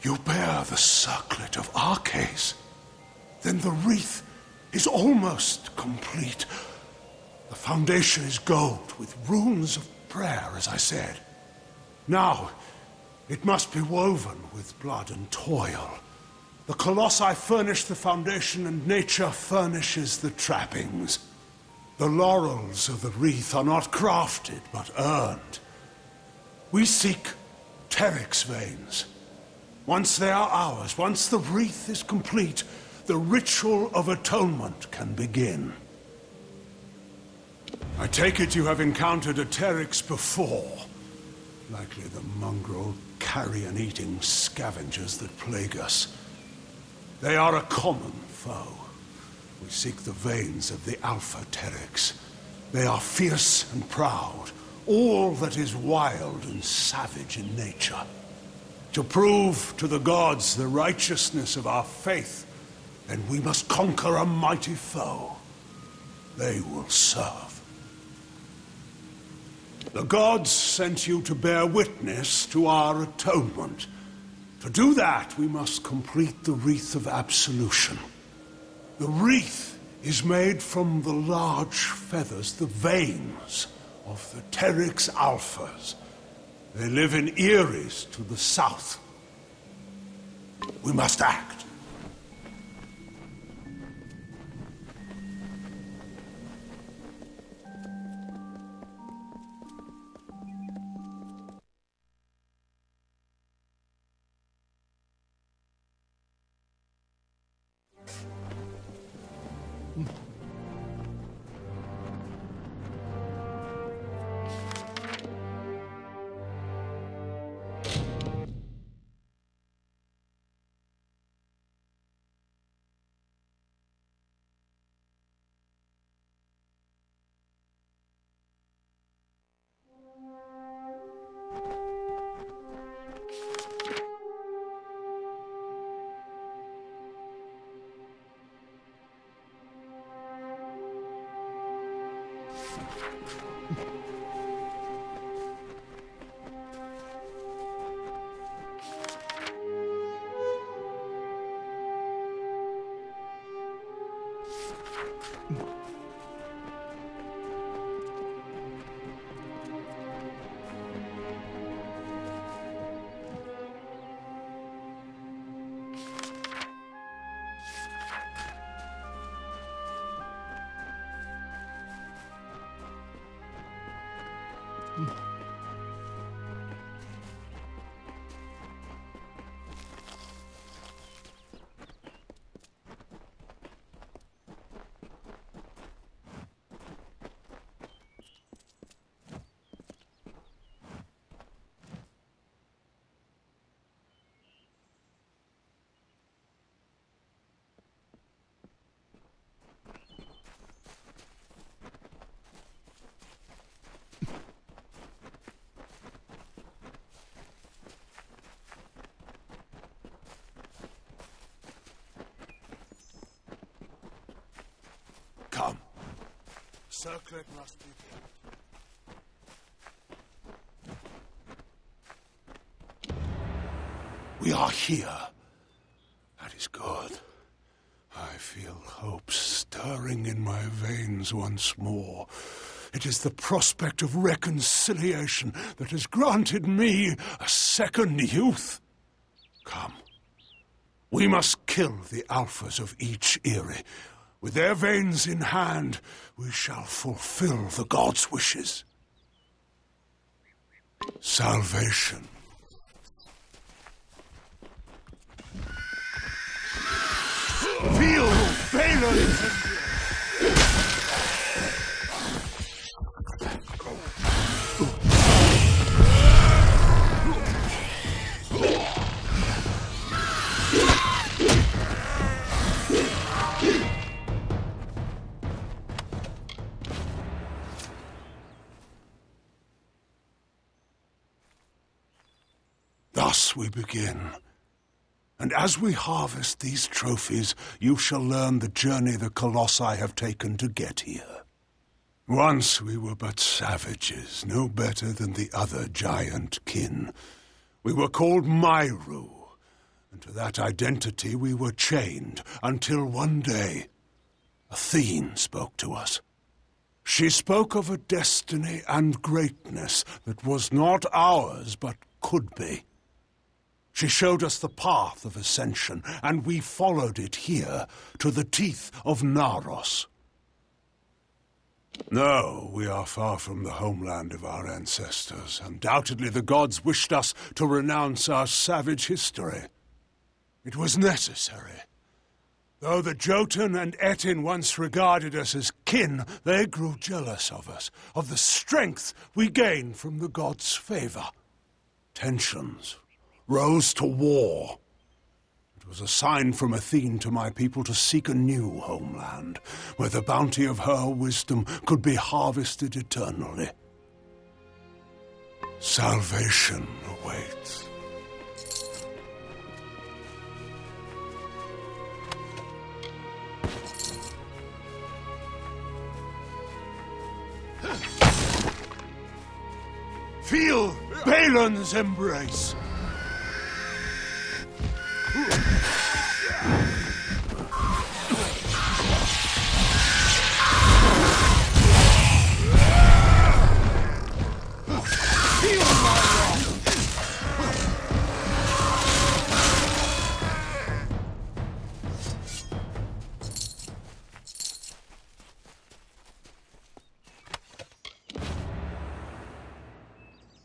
You bear the Circlet of Arkes. Then the wreath is almost complete. The foundation is gold with runes of prayer, as I said. Now, it must be woven with blood and toil. The Colossi furnish the foundation and nature furnishes the trappings. The laurels of the wreath are not crafted, but earned. We seek Teryx veins. Once they are ours, once the wreath is complete, the ritual of atonement can begin. I take it you have encountered a Teryx before. Likely the mongrel, carrion-eating scavengers that plague us. They are a common foe. We seek the veins of the Alpha Teryx. They are fierce and proud, all that is wild and savage in nature. To prove to the gods the righteousness of our faith, then we must conquer a mighty foe. They will serve. The gods sent you to bear witness to our atonement. To do that, we must complete the Wreath of Absolution. The wreath is made from the large feathers, the veins of the Teryx Alphas. They live in Eris to the south. We must act. Come. Circlet must be built. We are here. That is good. I feel hope stirring in my veins once more. It is the prospect of reconciliation that has granted me a second youth. Come. We must kill the alphas of each eyrie. With their veins in hand, we shall fulfill the gods' wishes. Salvation. Feel Balon's. Thus we begin. And as we harvest these trophies, you shall learn the journey the Colossi have taken to get here. Once we were but savages, no better than the other giant kin. We were called Myru, and to that identity we were chained, until one day, Athene spoke to us. She spoke of a destiny and greatness that was not ours, but could be. She showed us the path of ascension, and we followed it here, to the Teeth of Naros. No, we are far from the homeland of our ancestors. Undoubtedly the gods wished us to renounce our savage history. It was necessary. Though the Jotun and Etin once regarded us as kin, they grew jealous of us, of the strength we gained from the gods' favor. Tensions rose to war. It was a sign from Athene to my people to seek a new homeland, where the bounty of her wisdom could be harvested eternally. Salvation awaits. Feel Balin's embrace!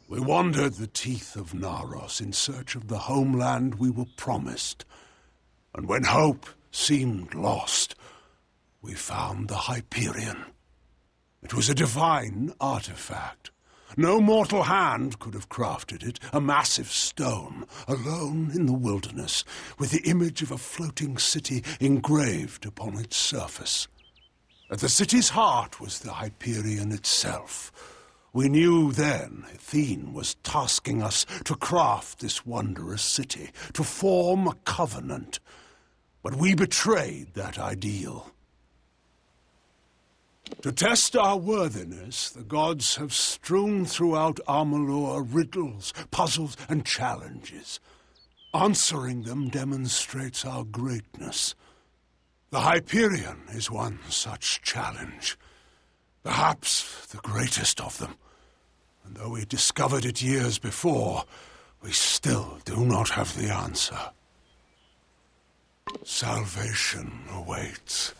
We wandered the Teeth of Naros in search of the homeland we were promised. And when hope seemed lost, we found the Hyperion. It was a divine artifact. No mortal hand could have crafted it, a massive stone, alone in the wilderness, with the image of a floating city engraved upon its surface. At the city's heart was the Hyperion itself. We knew then Athene was tasking us to craft this wondrous city, to form a covenant. But we betrayed that ideal. To test our worthiness, the gods have strewn throughout Amalur riddles, puzzles, and challenges. Answering them demonstrates our greatness. The Hyperion is one such challenge. Perhaps the greatest of them. And though we discovered it years before, we still do not have the answer. Salvation awaits.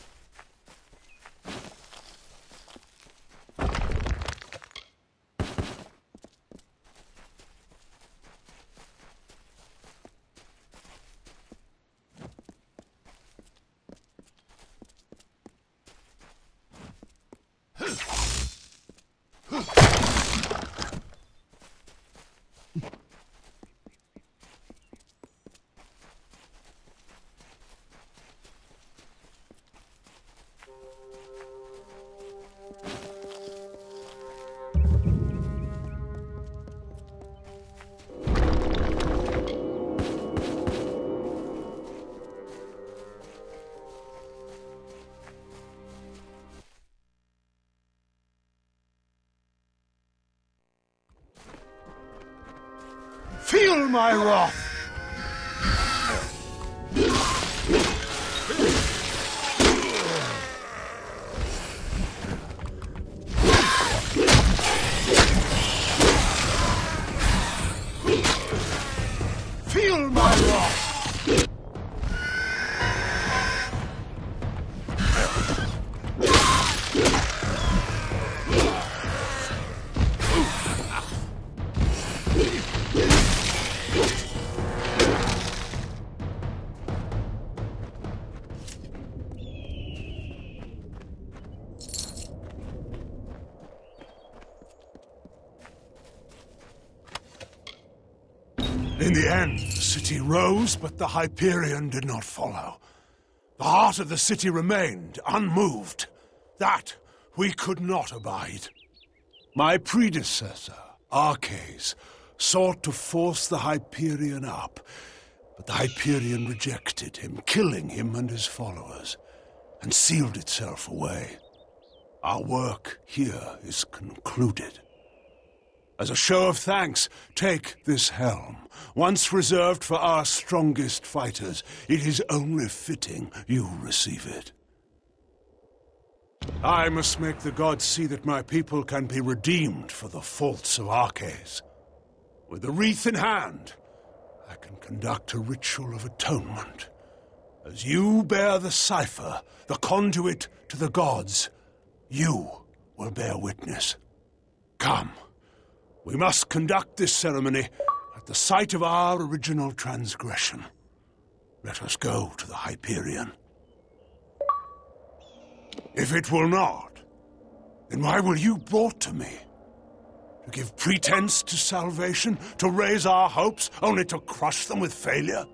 Feel my wrath! Feel my wrath! In the end, the city rose, but the Hyperion did not follow. The heart of the city remained unmoved. That we could not abide. My predecessor, Arkes, sought to force the Hyperion up, but the Hyperion rejected him, killing him and his followers, and sealed itself away. Our work here is concluded. As a show of thanks, take this helm. Once reserved for our strongest fighters, it is only fitting you receive it. I must make the gods see that my people can be redeemed for the faults of Arkes. With the wreath in hand, I can conduct a ritual of atonement. As you bear the cipher, the conduit to the gods, you will bear witness. Come, we must conduct this ceremony at the site of our original transgression. Let us go to the Hyperion. If it will not, then why were you brought to me? To give pretense to salvation, to raise our hopes, only to crush them with failure?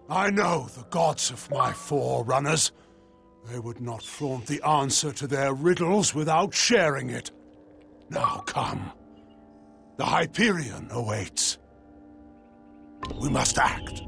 I know the gods of my forerunners. They would not flaunt the answer to their riddles without sharing it. Now come. The Hyperion awaits. We must act.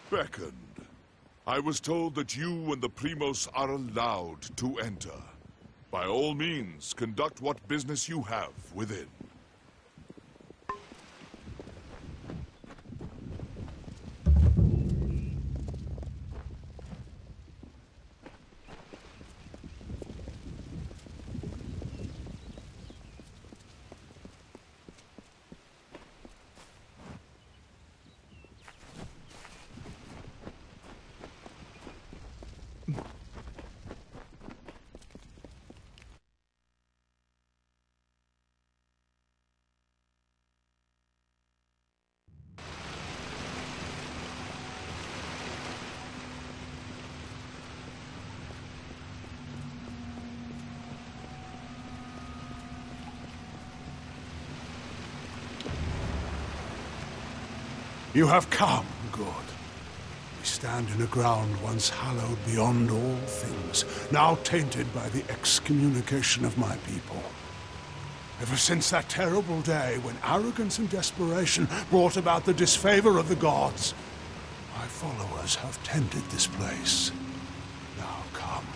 Beckoned. I was told that you and the Primos are allowed to enter. By all means, conduct what business you have within. You have come, good. stand in a ground once hallowed beyond all things, now tainted by the excommunication of my people. Ever since that terrible day when arrogance and desperation brought about the disfavor of the gods, my followers have tended this place. Now come.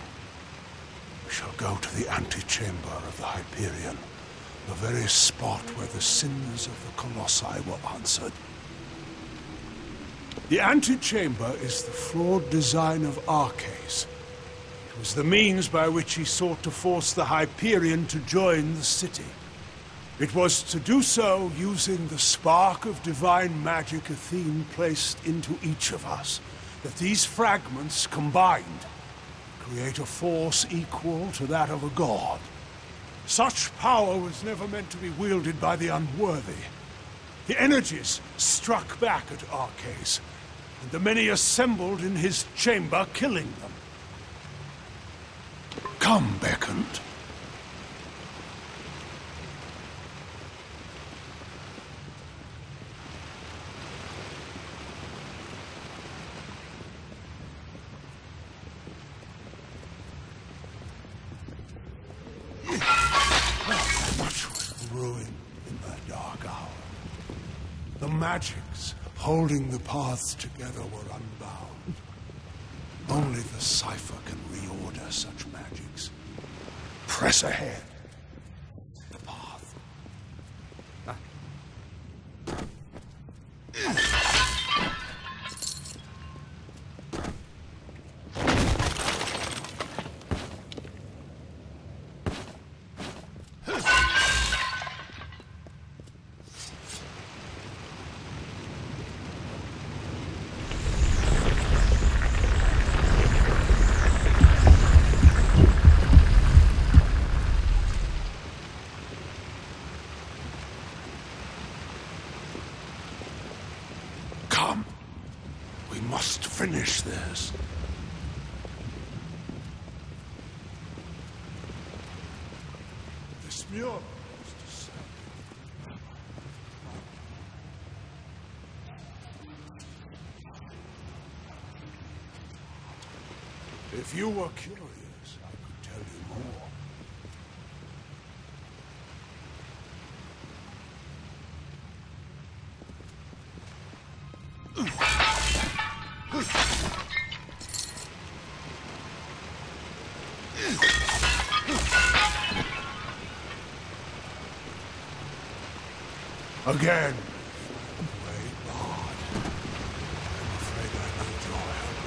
We shall go to the antechamber of the Hyperion, the very spot where the sins of the Colossi were answered. The antechamber is the flawed design of Arkes. It was the means by which he sought to force the Hyperion to join the city. It was to do so using the spark of divine magic Athene placed into each of us, that these fragments combined create a force equal to that of a god. Such power was never meant to be wielded by the unworthy. The energies struck back at Arkes, and the many assembled in his chamber, killing them. Come, Beckoned. Much was ruined in that dark hour. The magics holding the paths together were unbound. Only the cipher can reorder such magics. Press ahead. The path. Finish this. This mule is deceptive. If you were curious, I could tell you more. Again. Great God. I'm afraid I need your help.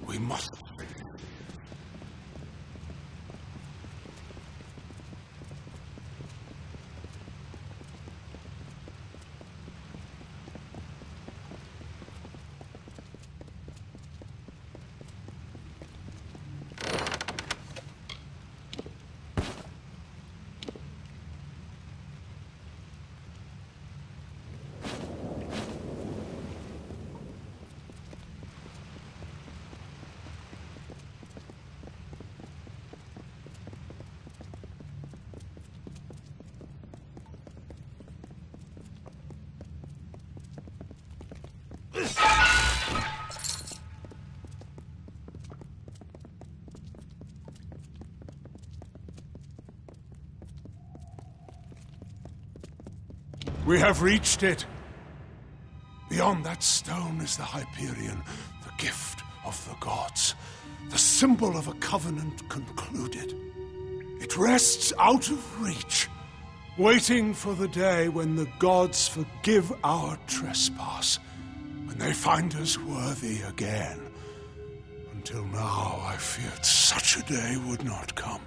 We must. We have reached it. Beyond that stone is the Hyperion, the gift of the gods, the symbol of a covenant concluded. It rests out of reach, waiting for the day when the gods forgive our trespass, when they find us worthy again. Until now, I feared such a day would not come.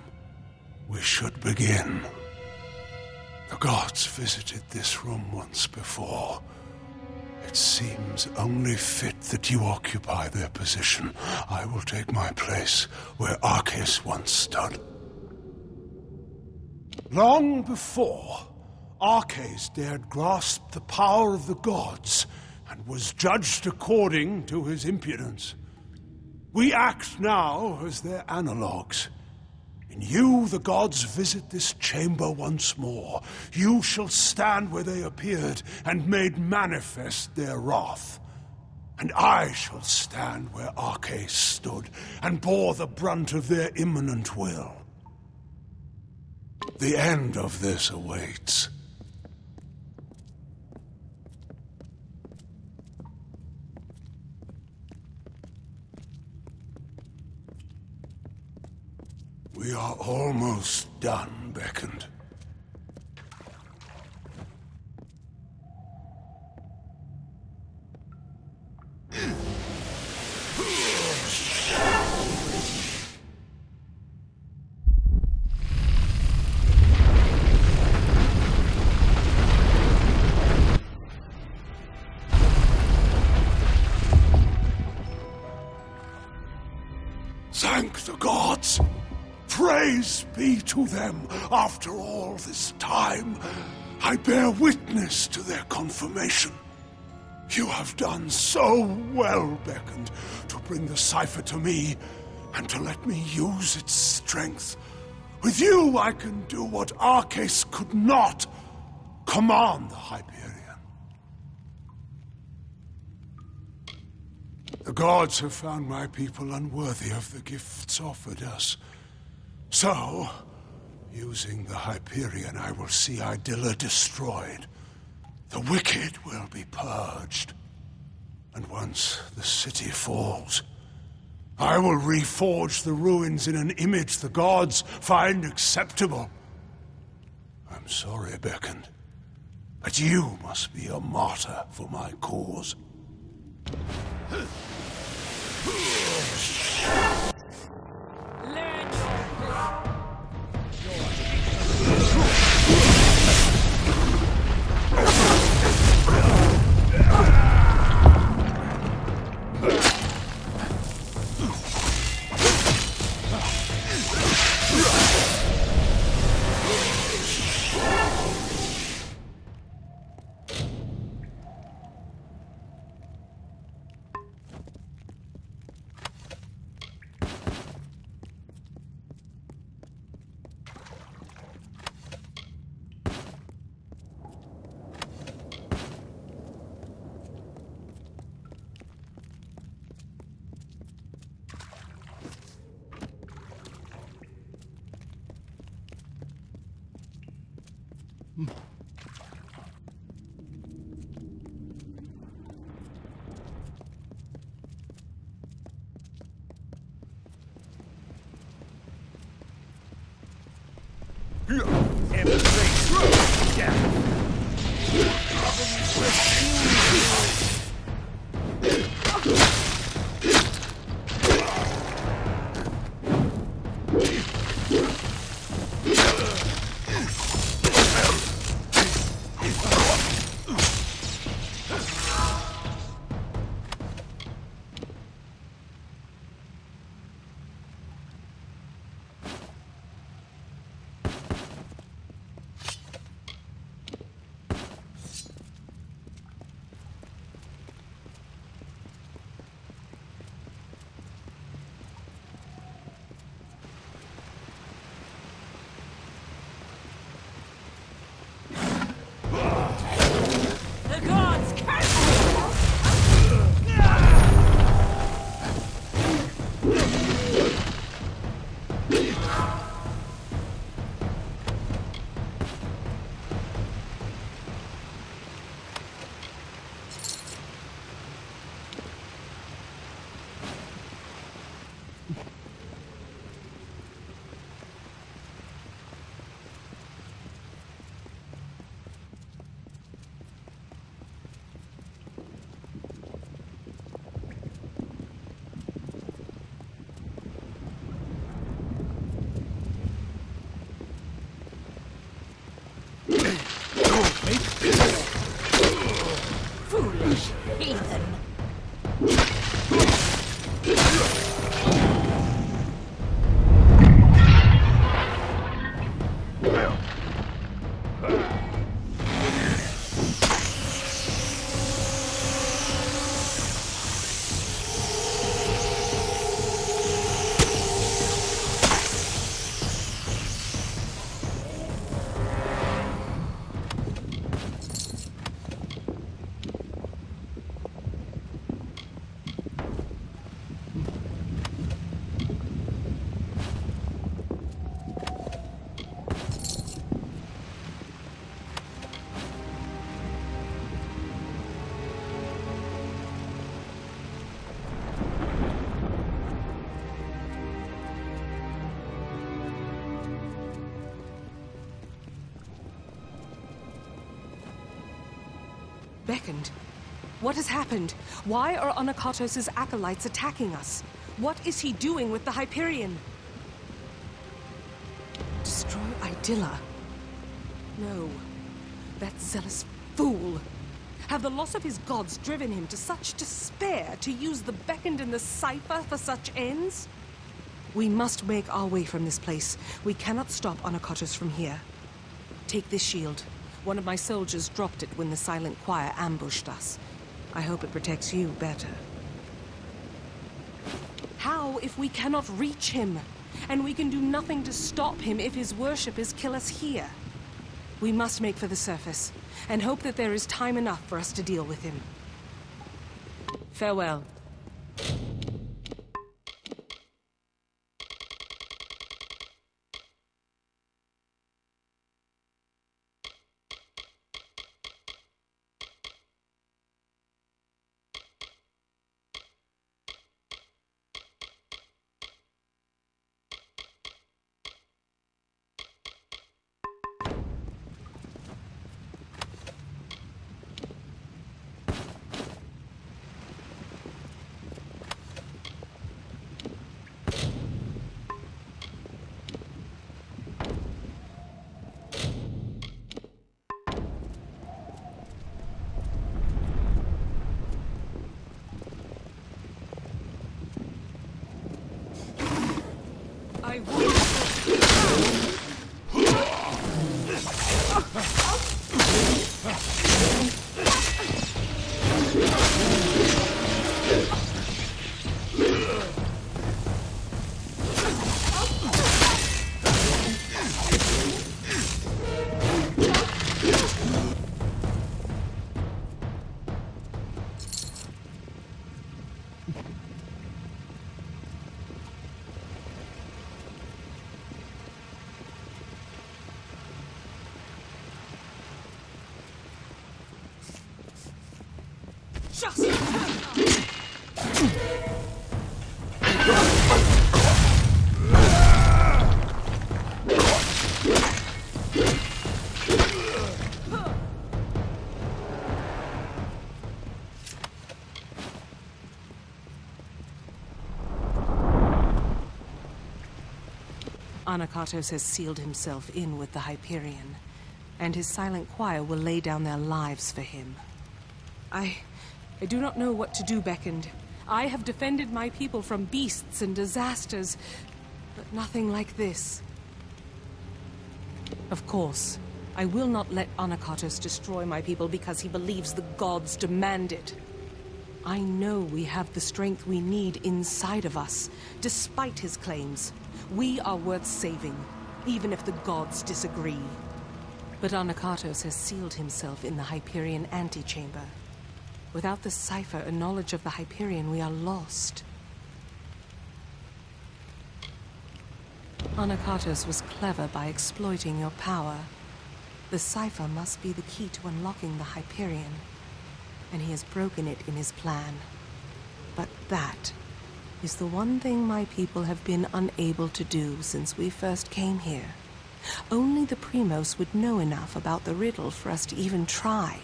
We should begin. The gods visited this room once before. It seems only fit that you occupy their position. I will take my place where Arkes once stood. Long before, Arkes dared grasp the power of the gods and was judged according to his impudence. We act now as their analogues. In you, the gods visit this chamber once more. You shall stand where they appeared and made manifest their wrath. And I shall stand where Arkes stood and bore the brunt of their imminent will. The end of this awaits. We are almost done, Beckoned. Thank the gods! Praise be to them after all this time. I bear witness to their confirmation. You have done so well, Beckoned, to bring the cipher to me and to let me use its strength. With you, I can do what Arkes could not. Command the Hyperion. The gods have found my people unworthy of the gifts offered us. So, using the Hyperion, I will see Idilla destroyed. The wicked will be purged. And once the city falls, I will reforge the ruins in an image the gods find acceptable. I'm sorry, Beckoned, but you must be a martyr for my cause. Beckoned. What has happened? Why are Anakatos' acolytes attacking us? What is he doing with the Hyperion? Destroy Idylla? No. That zealous fool. Have the loss of his gods driven him to such despair to use the Beckoned and the Cipher for such ends? We must make our way from this place. We cannot stop Anakatos from here. Take this shield. One of my soldiers dropped it when the Silent Choir ambushed us. I hope it protects you better. How if we cannot reach him? And we can do nothing to stop him if his worshippers kill us here. We must make for the surface, and hope that there is time enough for us to deal with him. Farewell. I will. Anakatos has sealed himself in with the Hyperion, and his Silent Choir will lay down their lives for him. I do not know what to do, Beckoned. I have defended my people from beasts and disasters, but nothing like this. Of course, I will not let Anakatos destroy my people because he believes the gods demand it. I know we have the strength we need inside of us, despite his claims. We are worth saving, even if the gods disagree. But Anakatos has sealed himself in the Hyperion antechamber. Without the cipher and knowledge of the Hyperion, we are lost. Anakatos was clever by exploiting your power. The cipher must be the key to unlocking the Hyperion, and he has broken it in his plan. But that is the one thing my people have been unable to do since we first came here. Only the Primos would know enough about the riddle for us to even try.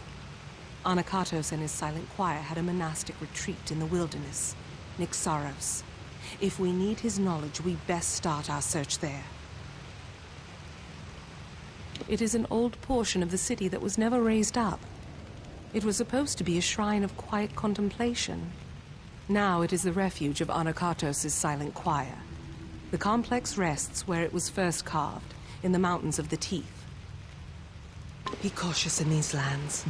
Anakatos and his Silent Choir had a monastic retreat in the wilderness, Nixaros. If we need his knowledge, we best start our search there. It is an old portion of the city that was never raised up. It was supposed to be a shrine of quiet contemplation. Now it is the refuge of Anakatos' Silent Choir. The complex rests where it was first carved, in the mountains of the Teeth. Be cautious in these lands.